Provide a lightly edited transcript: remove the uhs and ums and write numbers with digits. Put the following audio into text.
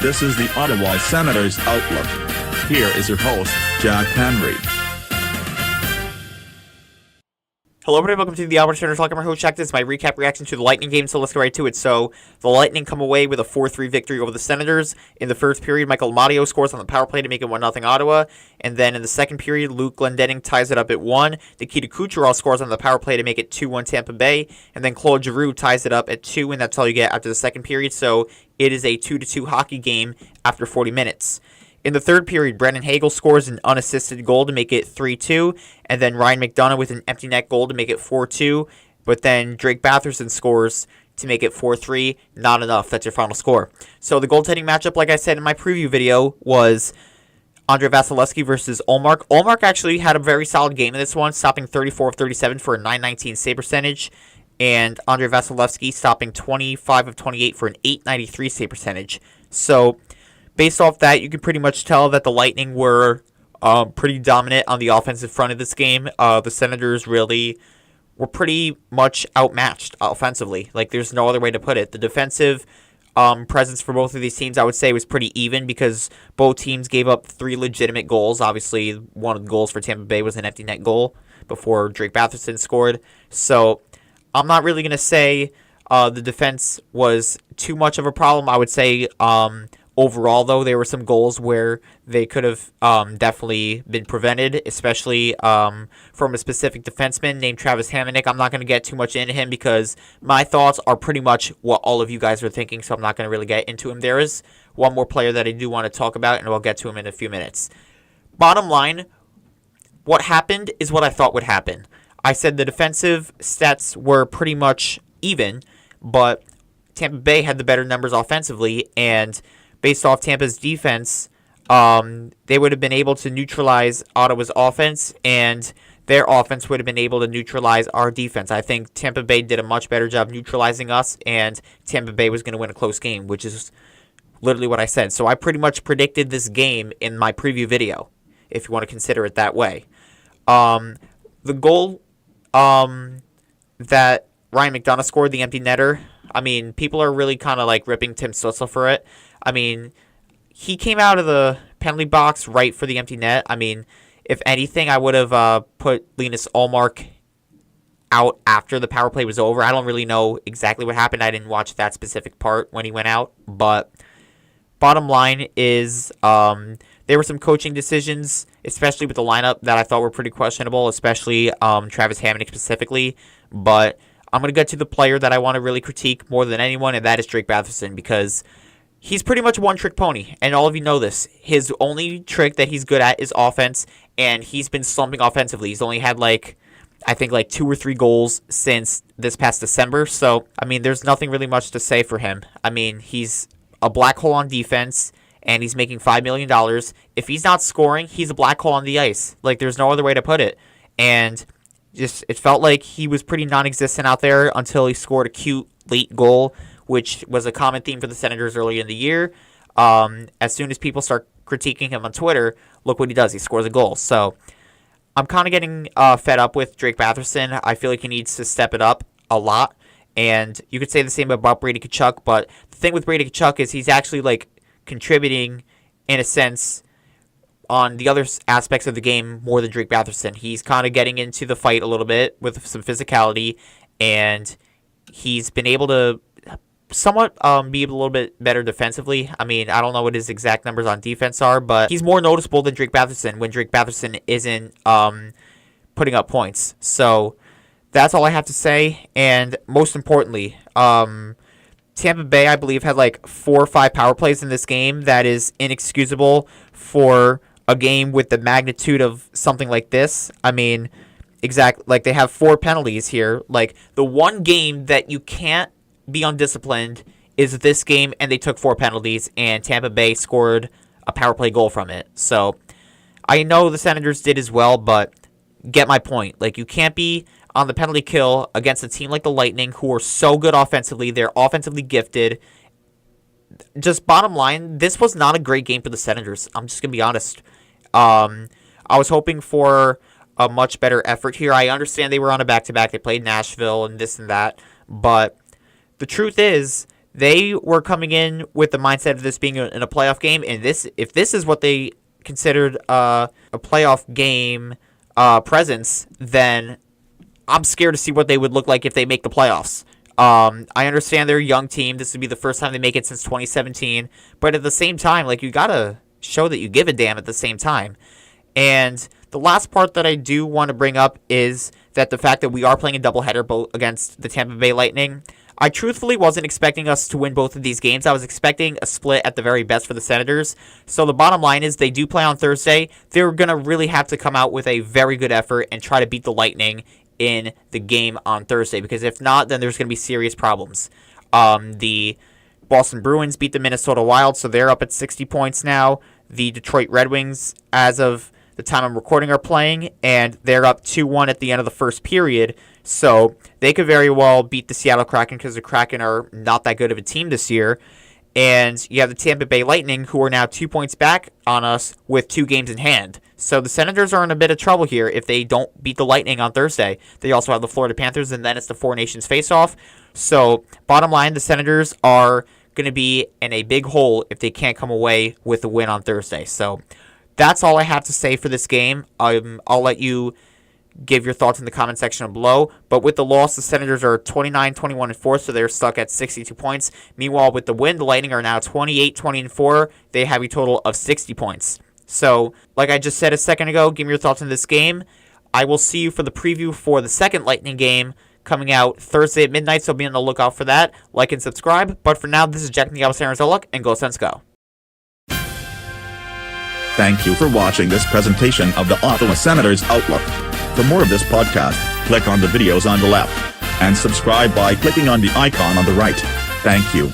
This is the Ottawa Senators Outlook. Here is your host, Jack Henry. Hello everybody, welcome to the Ottawa Senators Outlook. I'm your host, Jack. This is my recap reaction to the Lightning game, so let's get right to it. So, the Lightning come away with a 4-3 victory over the Senators. In the first period, Michael Amadio scores on the power play to make it 1-0 Ottawa. And then in the second period, Luke Glendening ties it up at 1. Nikita Kucherov scores on the power play to make it 2-1 Tampa Bay. And then Claude Giroux ties it up at 2, and that's all you get after the second period. So, it is a 2-2 hockey game after 40 minutes. In the third period, Brendan Hagel scores an unassisted goal to make it 3-2, and then Ryan McDonough with an empty net goal to make it 4-2, but then Drake Batherson scores to make it 4-3. Not enough. That's your final score. So the goaltending matchup, like I said in my preview video, was Andrei Vasilevskiy versus Ullmark. Ullmark actually had a very solid game in this one, stopping 34 of 37 for a .919 save percentage, and Andrei Vasilevskiy stopping 25 of 28 for an .893 save percentage. So based off that, you can pretty much tell that the Lightning were pretty dominant on the offensive front of this game. The Senators really were pretty much outmatched offensively. Like, there's no other way to put it. The defensive presence for both of these teams, I would say, was pretty even because both teams gave up 3 legitimate goals. Obviously, one of the goals for Tampa Bay was an empty net goal before Drake Batherson scored. So I'm not really going to say the defense was too much of a problem. I would say overall, though, there were some goals where they could have definitely been prevented, especially from a specific defenseman named Travis Hamonic. I'm not going to get too much into him because my thoughts are pretty much what all of you guys are thinking, so I'm not going to really get into him. There is one more player that I do want to talk about, and I'll get to him in a few minutes. Bottom line, what happened is what I thought would happen. I said the defensive stats were pretty much even, but Tampa Bay had the better numbers offensively, and based off Tampa's defense, they would have been able to neutralize Ottawa's offense, and their offense would have been able to neutralize our defense. I think Tampa Bay did a much better job neutralizing us, and Tampa Bay was going to win a close game, which is literally what I said. So I pretty much predicted this game in my preview video, if you want to consider it that way. The goal that Ryan McDonough scored, the empty netter, I mean, people are really kind of like ripping Tim Stützle for it. I mean, he came out of the penalty box right for the empty net. I mean, if anything, I would have put Linus Ullmark out after the power play was over. I don't really know exactly what happened. I didn't watch that specific part when he went out. But bottom line is there were some coaching decisions, especially with the lineup, that I thought were pretty questionable, especially Travis Hamonic specifically. But I'm going to get to the player that I want to really critique more than anyone, and that is Drake Batherson, because he's pretty much a one-trick pony, and all of you know this. His only trick that he's good at is offense, and he's been slumping offensively. He's only had, I think 2 or 3 goals since this past December, so, I mean, there's nothing really much to say for him. I mean, he's a black hole on defense, and he's making $5 million. If he's not scoring, he's a black hole on the ice. There's no other way to put it. And it felt like he was pretty non-existent out there until he scored a cute late goal, which was a common theme for the Senators earlier in the year. As soon as people start critiquing him on Twitter, look what he does. He scores a goal. So I'm kind of getting fed up with Drake Batherson. I feel like he needs to step it up a lot. And you could say the same about Brady Tkachuk, but the thing with Brady Tkachuk is he's actually contributing in a sense on the other aspects of the game more than Drake Batherson. He's kind of getting into the fight a little bit with some physicality, and he's been able to somewhat be a little bit better defensively. I mean, I don't know what his exact numbers on defense are, but he's more noticeable than Drake Batherson when Drake Batherson isn't putting up points. So that's all I have to say, and most importantly, Tampa Bay, I believe, had 4 or 5 power plays in this game. That is inexcusable for a game with the magnitude of something like this. I mean, they have 4 penalties here. The one game that you can't be undisciplined is this game, and they took 4 penalties, and Tampa Bay scored a power play goal from it. So I know the Senators did as well, but get my point. You can't be on the penalty kill against a team like the Lightning, who are so good offensively. They're offensively gifted. Just bottom line, this was not a great game for the Senators. I'm just going to be honest. I was hoping for a much better effort here. I understand they were on a back-to-back. They played Nashville and this and that. But the truth is, they were coming in with the mindset of this being in a playoff game, and if this is what they considered a playoff game presence, then I'm scared to see what they would look like if they make the playoffs. I understand they're a young team. This would be the first time they make it since 2017. But at the same time, like, you got to show that you give a damn at the same time. And the last part that I do want to bring up is that the fact that we are playing a doubleheader both against the Tampa Bay Lightning. I truthfully wasn't expecting us to win both of these games. I was expecting a split at the very best for the Senators. So the bottom line is they do play on Thursday. They're going to really have to come out with a very good effort and try to beat the Lightning in the game on Thursday, because if not, then there's going to be serious problems. The Boston Bruins beat the Minnesota Wild, so they're up at 60 points now. The Detroit Red Wings, as of the time I'm recording, are playing, and they're up 2-1 at the end of the first period. So they could very well beat the Seattle Kraken, because the Kraken are not that good of a team this year. And you have the Tampa Bay Lightning, who are now 2 points back on us with 2 games in hand. So the Senators are in a bit of trouble here if they don't beat the Lightning on Thursday. They also have the Florida Panthers, and then it's the Four Nations face-off. So bottom line, the Senators are going to be in a big hole if they can't come away with a win on Thursday. So that's all I have to say for this game. I'll let you give your thoughts in the comment section below. But with the loss, the Senators are 29-21-4, so they're stuck at 62 points. Meanwhile, with the win, the Lightning are now 28-20-4. They have a total of 60 points. So, like I just said a second ago, give me your thoughts on this game. I will see you for the preview for the second Lightning game coming out Thursday at midnight, so be on the lookout for that. Like and subscribe. But for now, this is Jack Miguel Outlook, and go Sens go. Thank you for watching this presentation of the Ottawa Senators Outlook. For more of this podcast, click on the videos on the left, and subscribe by clicking on the icon on the right. Thank you.